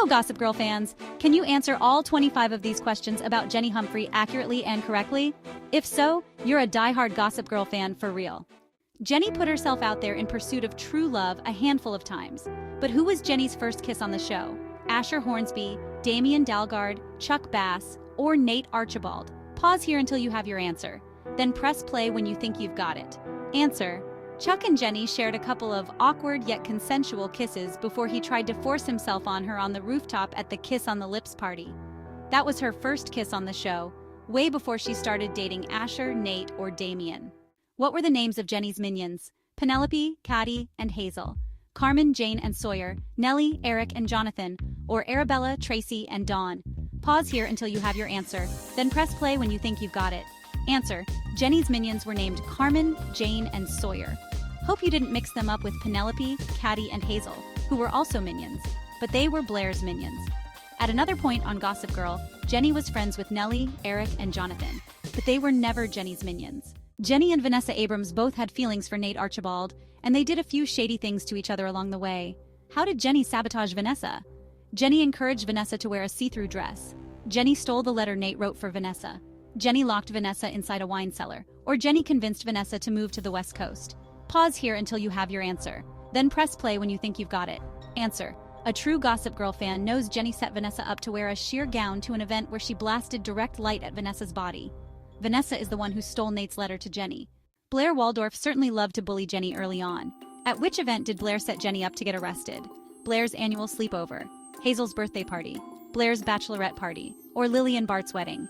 Gossip Girl fans, can you answer all 25 of these questions about Jenny Humphrey accurately and correctly? If so, you're a diehard Gossip Girl fan for real. Jenny put herself out there in pursuit of true love a handful of times. But who was Jenny's first kiss on the show? Asher Hornsby, Damien Dalgard, Chuck Bass, or Nate Archibald? Pause here until you have your answer. Then press play when you think you've got it. Answer: Chuck and Jenny shared a couple of awkward yet consensual kisses before he tried to force himself on her on the rooftop at the Kiss on the Lips party. That was her first kiss on the show, way before she started dating Asher, Nate, or Damien. What were the names of Jenny's minions? Penelope, Caddy, and Hazel. Carmen, Jane, and Sawyer. Nellie, Eric, and Jonathan. Or Arabella, Tracy, and Dawn. Pause here until you have your answer, then press play when you think you've got it. Answer: Jenny's minions were named Carmen, Jane, and Sawyer. Hope you didn't mix them up with Penelope, Caddy, and Hazel, who were also minions, but they were Blair's minions. At another point on Gossip Girl, Jenny was friends with Nellie, Eric, and Jonathan, but they were never Jenny's minions. Jenny and Vanessa Abrams both had feelings for Nate Archibald, and they did a few shady things to each other along the way. How did Jenny sabotage Vanessa? Jenny encouraged Vanessa to wear a see-through dress. Jenny stole the letter Nate wrote for Vanessa. Jenny locked Vanessa inside a wine cellar. Or Jenny convinced Vanessa to move to the West Coast. Pause here until you have your answer. Then press play when you think you've got it. Answer: A true Gossip Girl fan knows Jenny set Vanessa up to wear a sheer gown to an event where she blasted direct light at Vanessa's body. Vanessa is the one who stole Nate's letter to Jenny. Blair Waldorf certainly loved to bully Jenny early on. At which event did Blair set Jenny up to get arrested? Blair's annual sleepover, Hazel's birthday party, Blair's bachelorette party, or Lily and Bart's wedding?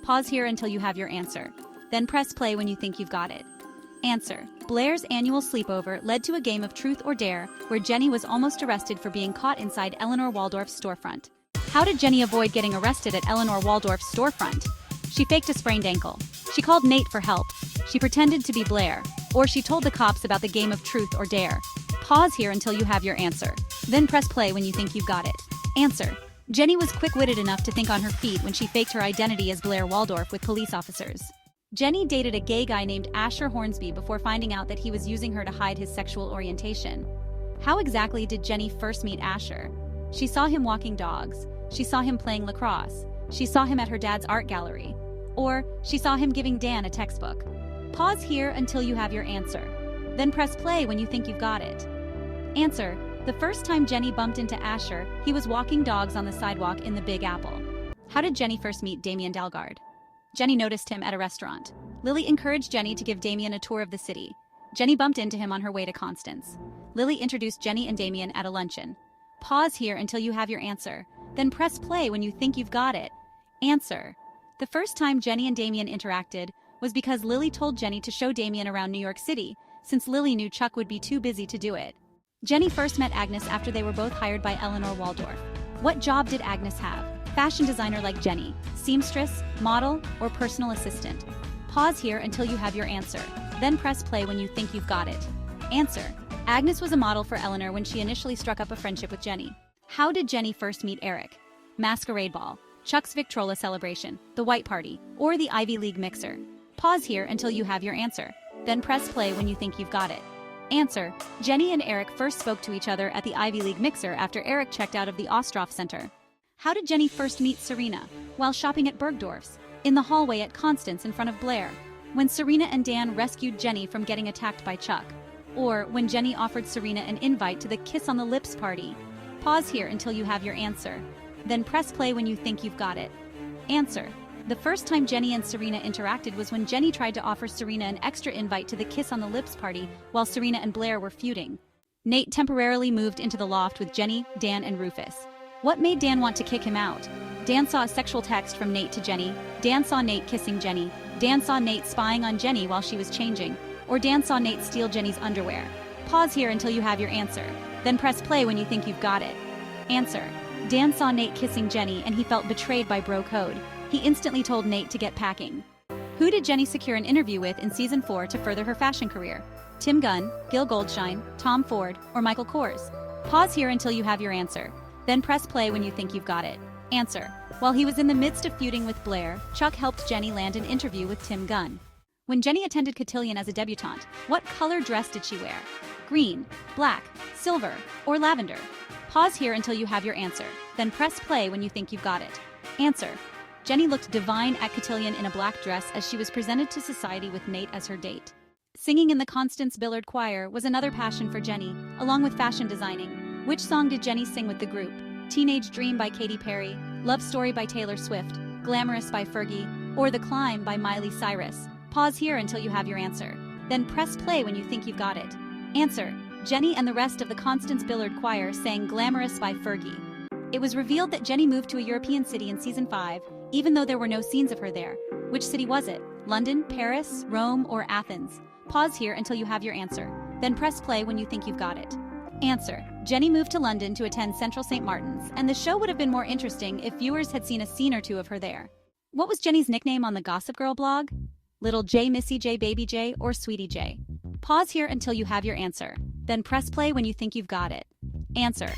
Pause here until you have your answer. Then press play when you think you've got it. Answer: Blair's annual sleepover led to a game of truth or dare where Jenny was almost arrested for being caught inside Eleanor Waldorf's storefront. How did Jenny avoid getting arrested at Eleanor Waldorf's storefront? She faked a sprained ankle. She called Nate for help. She pretended to be Blair. Or she told the cops about the game of truth or dare. Pause here until you have your answer. Then press play when you think you've got it. Answer: Jenny was quick-witted enough to think on her feet when she faked her identity as Blair Waldorf with police officers. Jenny dated a gay guy named Asher Hornsby before finding out that he was using her to hide his sexual orientation. How exactly did Jenny first meet Asher? She saw him walking dogs. She saw him playing lacrosse. She saw him at her dad's art gallery. Or she saw him giving Dan a textbook. Pause here until you have your answer. Then press play when you think you've got it. Answer: The first time Jenny bumped into Asher, he was walking dogs on the sidewalk in the Big Apple. How did Jenny first meet Damien Dalgard? Jenny noticed him at a restaurant. Lily encouraged Jenny to give Damien a tour of the city. Jenny bumped into him on her way to Constance. Lily introduced Jenny and Damien at a luncheon. Pause here until you have your answer. Then press play when you think you've got it. Answer: The first time Jenny and Damien interacted was because Lily told Jenny to show Damien around New York City, since Lily knew Chuck would be too busy to do it. Jenny first met Agnes after they were both hired by Eleanor Waldorf. What job did Agnes have? Fashion designer like Jenny, seamstress, model, or personal assistant? Pause here until you have your answer. Then press play when you think you've got it. Answer: Agnes was a model for Eleanor when she initially struck up a friendship with Jenny. How did Jenny first meet Eric? Masquerade ball, Chuck's Victrola celebration, the White Party, or the Ivy League mixer? Pause here until you have your answer. Then press play when you think you've got it. Answer: Jenny and Eric first spoke to each other at the Ivy League mixer after Eric checked out of the Ostroff Center. How did Jenny first meet Serena? While shopping at Bergdorf's, in the hallway at Constance in front of Blair, when Serena and Dan rescued Jenny from getting attacked by Chuck, or when Jenny offered Serena an invite to the Kiss on the Lips party? Pause here until you have your answer. Then press play when you think you've got it. Answer: The first time Jenny and Serena interacted was when Jenny tried to offer Serena an extra invite to the Kiss on the Lips party while Serena and Blair were feuding. Nate temporarily moved into the loft with Jenny, Dan, and Rufus. What made Dan want to kick him out? Dan saw a sexual text from Nate to Jenny. Dan saw Nate kissing Jenny. Dan saw Nate spying on Jenny while she was changing. Or Dan saw Nate steal Jenny's underwear. Pause here until you have your answer. Then press play when you think you've got it. Answer: Dan saw Nate kissing Jenny and he felt betrayed by bro code. He instantly told Nate to get packing. Who did Jenny secure an interview with in Season 4 to further her fashion career? Tim Gunn, Gil Goldstein, Tom Ford, or Michael Kors? Pause here until you have your answer. Then press play when you think you've got it. Answer: While he was in the midst of feuding with Blair, Chuck helped Jenny land an interview with Tim Gunn. When Jenny attended Cotillion as a debutante, what color dress did she wear? Green, black, silver, or lavender? Pause here until you have your answer, then press play when you think you've got it. Answer. Jenny looked divine at cotillion in a black dress as she was presented to society with Nate as her date. Singing in the Constance Billard Choir was another passion for Jenny, along with fashion designing. Which song did Jenny sing with the group? Teenage Dream by Katy Perry, Love Story by Taylor Swift, Glamorous by Fergie, or The Climb by Miley Cyrus? Pause here until you have your answer. Then press play when you think you've got it. Answer. Jenny and the rest of the Constance Billard Choir sang Glamorous by Fergie. It was revealed that Jenny moved to a European city in season 5, even though there were no scenes of her there. Which city was it? London, Paris, Rome, or Athens? Pause here until you have your answer. Then press play when you think you've got it. Answer. Jenny moved to London to attend Central St. Martin's, and the show would have been more interesting if viewers had seen a scene or two of her there. What was Jenny's nickname on the Gossip Girl blog? Little J, Missy J, Baby J, or Sweetie J? Pause here until you have your answer. Then press play when you think you've got it. Answer.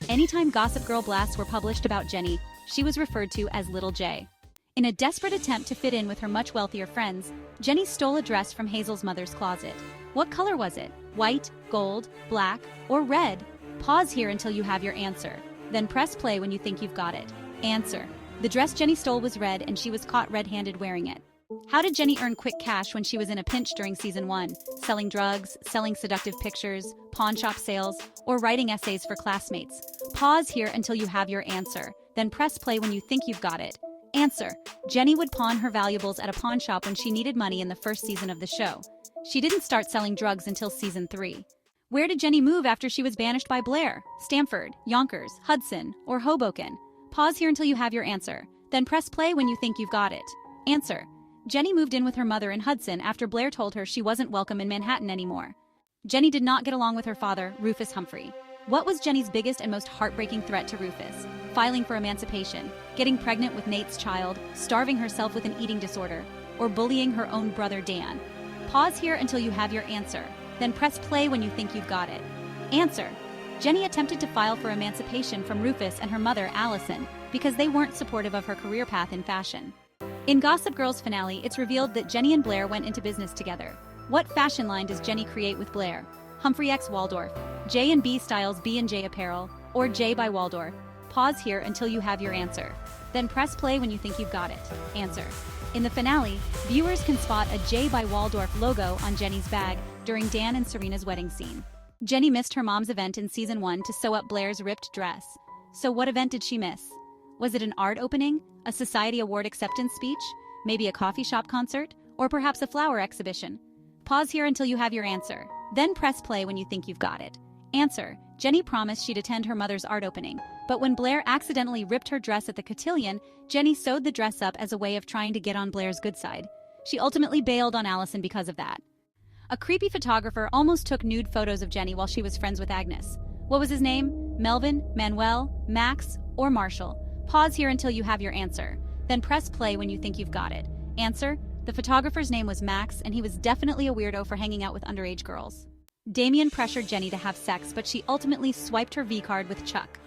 Anytime Gossip Girl blasts were published about Jenny, she was referred to as Little J. In a desperate attempt to fit in with her much wealthier friends, Jenny stole a dress from Hazel's mother's closet. What color was it? White, gold, black, or red? Pause here until you have your answer. Then press play when you think you've got it. Answer. The dress Jenny stole was red, and she was caught red-handed wearing it. How did Jenny earn quick cash when she was in a pinch during season 1? Selling drugs, selling seductive pictures, pawn shop sales, or writing essays for classmates? Pause here until you have your answer. Then press play when you think you've got it. Answer. Jenny would pawn her valuables at a pawn shop when she needed money in the first season of the show. She didn't start selling drugs until season 3. Where did Jenny move after she was banished by Blair? Stamford, Yonkers, Hudson, or Hoboken? Pause here until you have your answer. Then press play when you think you've got it. Answer. Jenny moved in with her mother in Hudson after Blair told her she wasn't welcome in Manhattan anymore. Jenny did not get along with her father, Rufus Humphrey. What was Jenny's biggest and most heartbreaking threat to Rufus? Filing for emancipation, getting pregnant with Nate's child, starving herself with an eating disorder, or bullying her own brother Dan? Pause here until you have your answer. Then press play when you think you've got it. Answer. Jenny attempted to file for emancipation from Rufus and her mother, Allison, because they weren't supportive of her career path in fashion. In Gossip Girl's finale, it's revealed that Jenny and Blair went into business together. What fashion line does Jenny create with Blair? Humphrey x Waldorf, J&B Styles B&J Apparel, or J by Waldorf? Pause here until you have your answer. Then press play when you think you've got it. Answer. In the finale, viewers can spot a J by Waldorf logo on Jenny's bag during Dan and Serena's wedding scene. Jenny missed her mom's event in season 1 to sew up Blair's ripped dress. So what event did she miss? Was it an art opening, a society award acceptance speech, maybe a coffee shop concert, or perhaps a flower exhibition? Pause here until you have your answer. Then press play when you think you've got it. Answer. Jenny promised she'd attend her mother's art opening, but when Blair accidentally ripped her dress at the cotillion, Jenny sewed the dress up as a way of trying to get on Blair's good side. She ultimately bailed on Allison because of that. A creepy photographer almost took nude photos of Jenny while she was friends with Agnes. What was his name? Melvin, Manuel, Max, or Marshall? Pause here until you have your answer. Then press play when you think you've got it. Answer. The photographer's name was Max, and he was definitely a weirdo for hanging out with underage girls. Damien pressured Jenny to have sex, but she ultimately swiped her V-card with Chuck.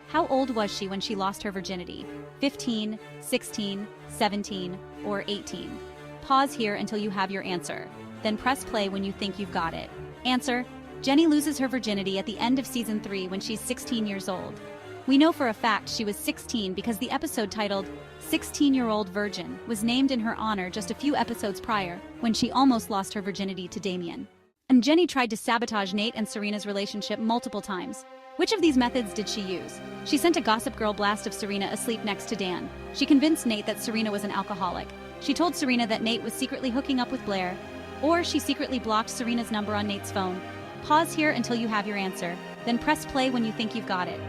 How old was she when she lost her virginity? 15, 16, 17, or 18? Pause here until you have your answer. Then press play when you think you've got it. Answer. Jenny loses her virginity at the end of season 3 when she's 16 years old. We know for a fact she was 16 because the episode titled 16-Year-Old Virgin was named in her honor just a few episodes prior when she almost lost her virginity to Damien. And Jenny tried to sabotage Nate and Serena's relationship multiple times. Which of these methods did she use? She sent a Gossip Girl blast of Serena asleep next to Dan. She convinced Nate that Serena was an alcoholic. She told Serena that Nate was secretly hooking up with Blair. Or she secretly blocked Serena's number on Nate's phone. Pause here until you have your answer. Then press play when you think you've got it.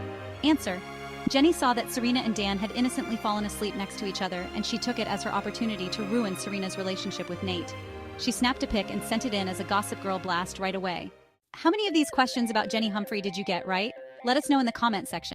Answer. Jenny saw that Serena and Dan had innocently fallen asleep next to each other, and she took it as her opportunity to ruin Serena's relationship with Nate. She snapped a pic and sent it in as a Gossip Girl blast right away. How many of these questions about Jenny Humphrey did you get right? Let us know in the comment section.